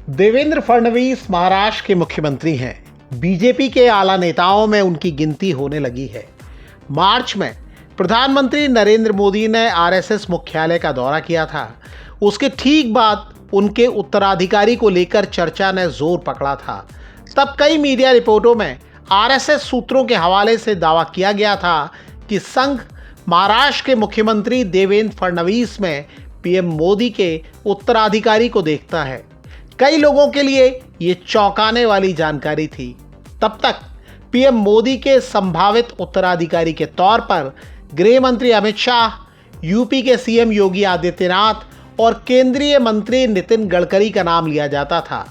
देवेंद्र फडणवीस महाराष्ट्र के मुख्यमंत्री हैं। बीजेपी के आला नेताओं में उनकी गिनती होने लगी है। मार्च में प्रधानमंत्री नरेंद्र मोदी ने आरएसएस मुख्यालय का दौरा किया था। उसके ठीक बाद उनके उत्तराधिकारी को लेकर चर्चा ने जोर पकड़ा था। तब कई मीडिया रिपोर्टों में आरएसएस सूत्रों के हवाले से दावा किया गया था कि संघ महाराष्ट्र के मुख्यमंत्री देवेंद्र फडणवीस में पीएम मोदी के उत्तराधिकारी को देखता है। कई लोगों के लिए ये चौंकाने वाली जानकारी थी। तब तक पीएम मोदी के संभावित उत्तराधिकारी के तौर पर गृह मंत्री अमित शाह, यूपी के सीएम योगी आदित्यनाथ और केंद्रीय मंत्री नितिन गडकरी का नाम लिया जाता था।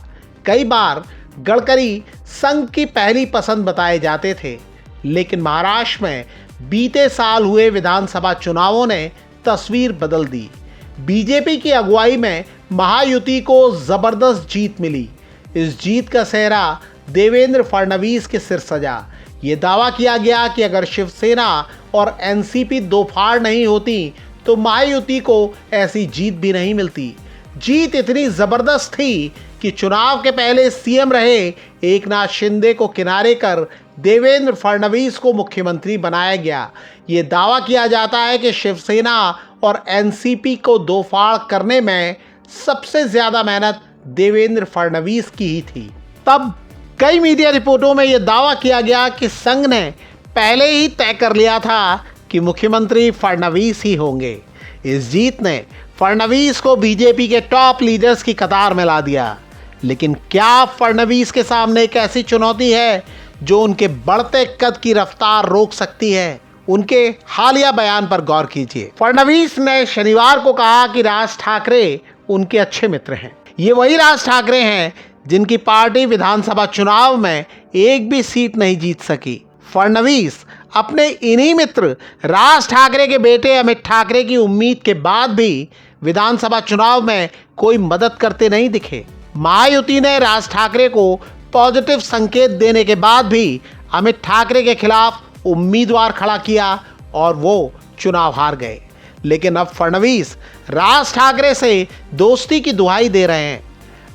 कई बार गडकरी संघ की पहली पसंद बताए जाते थे, लेकिन महाराष्ट्र में बीते साल हुए विधानसभा चुनावों ने तस्वीर बदल दी। बीजेपी की अगुवाई में महायुति को जबरदस्त जीत मिली। इस जीत का सेहरा देवेंद्र फडणवीस के सिर सजा। ये दावा किया गया कि अगर शिवसेना और एनसीपी दो फाड़ नहीं होती तो महायुति को ऐसी जीत भी नहीं मिलती। जीत इतनी जबरदस्त थी कि चुनाव के पहले सीएम रहे एकनाथ शिंदे को किनारे कर देवेंद्र फडणवीस को मुख्यमंत्री बनाया गया। ये दावा किया जाता है कि शिवसेना और एनसीपी को दो फाड़ करने में सबसे ज्यादा मेहनत देवेंद्र फडणवीस की ही थी। तब कई मीडिया रिपोर्टों में यह दावा किया गया कि संघ ने पहले ही तय कर लिया था कि मुख्यमंत्री फडणवीस ही होंगे। इस जीत ने फडणवीस को बीजेपी के टॉप लीडर्स की कतार में ला दिया। लेकिन क्या फडणवीस के सामने एक ऐसी चुनौती है जो उनके बढ़ते कद की रफ्तार रोक सकती है? उनके हालिया बयान पर गौर कीजिए। फडणवीस ने शनिवार को कहा कि राज ठाकरे उनके अच्छे मित्र हैं। ये वही राज ठाकरे हैं जिनकी पार्टी विधानसभा चुनाव में एक भी सीट नहीं जीत सकी। फडणवीस अपने इन्हीं मित्र राज ठाकरे के बेटे अमित ठाकरे की उम्मीद के बाद भी विधानसभा चुनाव में कोई मदद करते नहीं दिखे। महायुति ने राज ठाकरे को पॉजिटिव संकेत देने के बाद भी अमित ठाकरे के खिलाफ उम्मीदवार खड़ा किया और वो चुनाव हार गए। लेकिन अब फडणवीस राज ठाकरे से दोस्ती की दुहाई दे रहे हैं।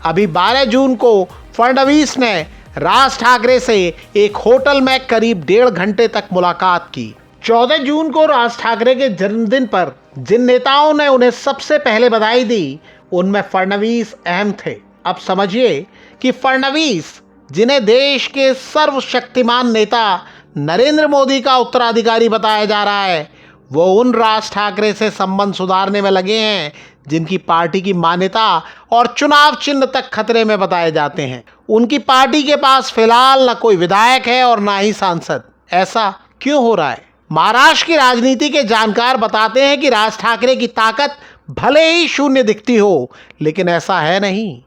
अभी 12 जून को फडणवीस ने राज ठाकरे से एक होटल में करीब 1.5 घंटे तक मुलाकात की। 14 जून को राज ठाकरे के जन्मदिन पर जिन नेताओं ने उन्हें सबसे पहले बधाई दी, उनमें फडणवीस अहम थे। अब समझिए कि फडणवीस, जिन्हें देश के सर्वशक्तिमान नेता नरेंद्र मोदी का उत्तराधिकारी बताया जा रहा है, वो उन राज ठाकरे से संबंध सुधारने में लगे हैं जिनकी पार्टी की मान्यता और चुनाव चिन्ह तक खतरे में बताए जाते हैं। उनकी पार्टी के पास फिलहाल न कोई विधायक है और ना ही सांसद। ऐसा क्यों हो रहा है? महाराष्ट्र की राजनीति के जानकार बताते हैं कि राज ठाकरे की ताकत भले ही शून्य दिखती हो, लेकिन ऐसा है नहीं।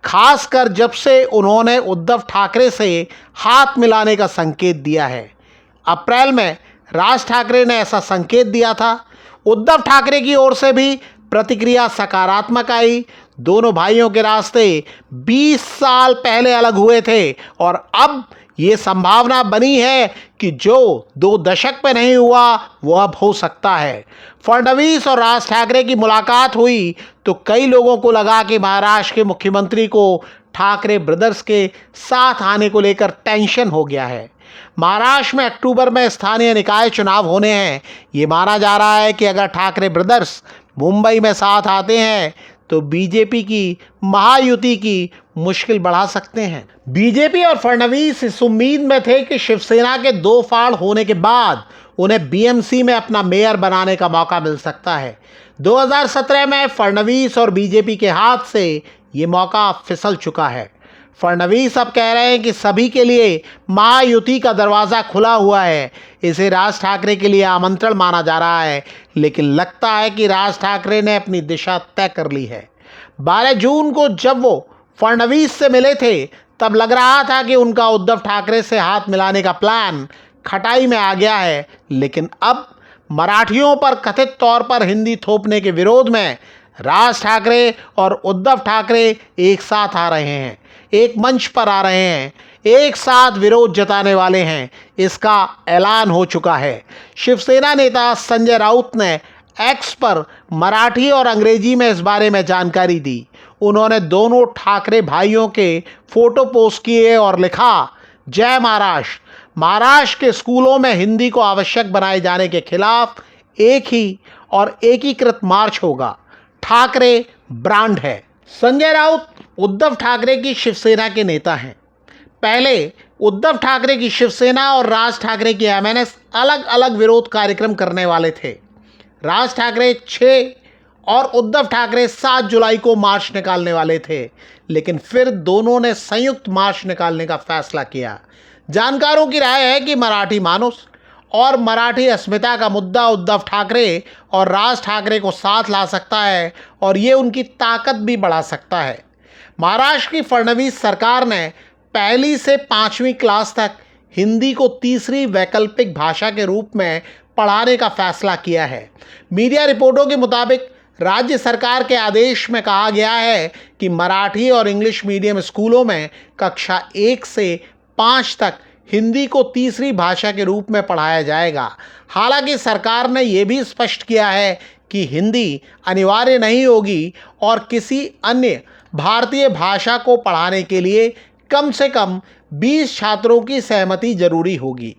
खासकर जब से उन्होंने उद्धव ठाकरे से हाथ मिलाने का संकेत दिया है। अप्रैल में राज ठाकरे ने ऐसा संकेत दिया था। उद्धव ठाकरे की ओर से भी प्रतिक्रिया सकारात्मक आई। दोनों भाइयों के रास्ते 20 साल पहले अलग हुए थे और अब ये संभावना बनी है कि जो 2 दशक में नहीं हुआ वो अब हो सकता है। फडणवीस और राज ठाकरे की मुलाकात हुई तो कई लोगों को लगा कि महाराष्ट्र के मुख्यमंत्री को ठाकरे ब्रदर्स के साथ आने को लेकर टेंशन हो गया है। महाराष्ट्र में अक्टूबर में स्थानीय निकाय चुनाव होने हैं। ये माना जा रहा है कि अगर ठाकरे ब्रदर्स मुंबई में साथ आते हैं तो बीजेपी की महायुति की मुश्किल बढ़ा सकते हैं। बीजेपी और फडणवीस इस उम्मीद में थे कि शिवसेना के 2 फाड़ होने के बाद उन्हें बीएमसी में अपना मेयर बनाने का मौका मिल सकता है। 2017 में फडणवीस और बीजेपी के हाथ से ये मौका फिसल चुका है। फडणवीस अब कह रहे हैं कि सभी के लिए महायुति का दरवाज़ा खुला हुआ है। इसे राज ठाकरे के लिए आमंत्रण माना जा रहा है, लेकिन लगता है कि राज ठाकरे ने अपनी दिशा तय कर ली है। 12 जून को जब वो फडणवीस से मिले थे, तब लग रहा था कि उनका उद्धव ठाकरे से हाथ मिलाने का प्लान खटाई में आ गया है। लेकिन अब मराठियों पर कथित तौर पर हिंदी थोपने के विरोध में राज ठाकरे और उद्धव ठाकरे एक साथ आ रहे हैं, एक मंच पर आ रहे हैं, एक साथ विरोध जताने वाले हैं। इसका ऐलान हो चुका है। शिवसेना नेता संजय राउत ने एक्स पर मराठी और अंग्रेजी में इस बारे में जानकारी दी। उन्होंने दोनों ठाकरे भाइयों के फोटो पोस्ट किए और लिखा, जय महाराष्ट्र। महाराष्ट्र के स्कूलों में हिंदी को आवश्यक बनाए जाने के खिलाफ एक ही और एकीकृत मार्च होगा। ठाकरे ब्रांड है। संजय राउत उद्धव ठाकरे की शिवसेना के नेता हैं। पहले उद्धव ठाकरे की शिवसेना और राज ठाकरे की एमएनएस अलग अलग विरोध कार्यक्रम करने वाले थे। राज ठाकरे 6 और उद्धव ठाकरे 7 जुलाई को मार्च निकालने वाले थे, लेकिन फिर दोनों ने संयुक्त मार्च निकालने का फैसला किया। जानकारों की राय है कि मराठी मानुस और मराठी अस्मिता का मुद्दा उद्धव ठाकरे और राज ठाकरे को साथ ला सकता है और ये उनकी ताकत भी बढ़ा सकता है। महाराष्ट्र की फडणवीस सरकार ने पहली से 5वीं क्लास तक हिंदी को तीसरी वैकल्पिक भाषा के रूप में पढ़ाने का फैसला किया है। मीडिया रिपोर्टों के मुताबिक राज्य सरकार के आदेश में कहा गया है कि मराठी और इंग्लिश मीडियम स्कूलों में कक्षा 1 से 5 तक हिंदी को तीसरी भाषा के रूप में पढ़ाया जाएगा। हालांकि सरकार ने यह भी स्पष्ट किया है कि हिंदी अनिवार्य नहीं होगी और किसी अन्य भारतीय भाषा को पढ़ाने के लिए कम से कम 20 छात्रों की सहमति जरूरी होगी।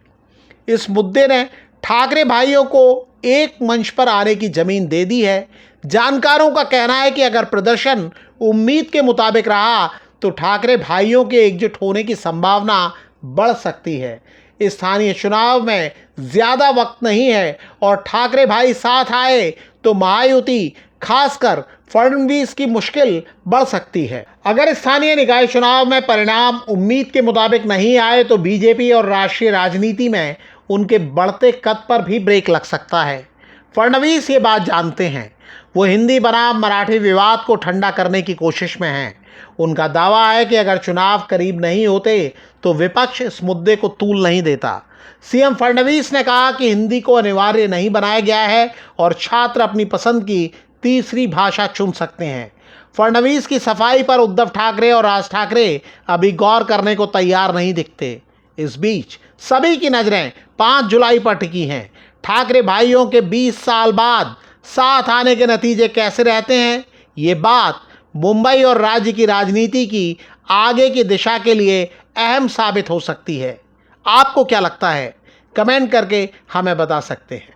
इस मुद्दे ने ठाकरे भाइयों को एक मंच पर आने की जमीन दे दी है। जानकारों का कहना है कि अगर प्रदर्शन उम्मीद के मुताबिक रहा तो ठाकरे भाइयों के एकजुट होने की संभावना बढ़ सकती है। स्थानीय चुनाव में ज़्यादा वक्त नहीं है और ठाकरे भाई साथ आए तो महायुति खासकर फडणवीस की मुश्किल बढ़ सकती है। अगर स्थानीय निकाय चुनाव में परिणाम उम्मीद के मुताबिक नहीं आए तो बीजेपी और राष्ट्रीय राजनीति में उनके बढ़ते कद पर भी ब्रेक लग सकता है। फडणवीस ये बात जानते हैं। वो हिंदी बनाम मराठी विवाद को ठंडा करने की कोशिश में हैं। उनका दावा है कि अगर चुनाव करीब नहीं होते तो विपक्ष इस मुद्दे को तूल नहीं देता। सीएम फडणवीस ने कहा कि हिंदी को अनिवार्य नहीं बनाया गया है और छात्र अपनी पसंद की तीसरी भाषा चुन सकते हैं। फडणवीस की सफाई पर उद्धव ठाकरे और राज ठाकरे अभी गौर करने को तैयार नहीं दिखते। इस बीच सभी की नज़रें 5 जुलाई पर टिकी हैं। ठाकरे भाइयों के 20 साल बाद साथ आने के नतीजे कैसे रहते हैं, ये बात मुंबई और राज्य की राजनीति की आगे की दिशा के लिए अहम साबित हो सकती है। आपको क्या लगता है? कमेंट करके हमें बता सकते हैं।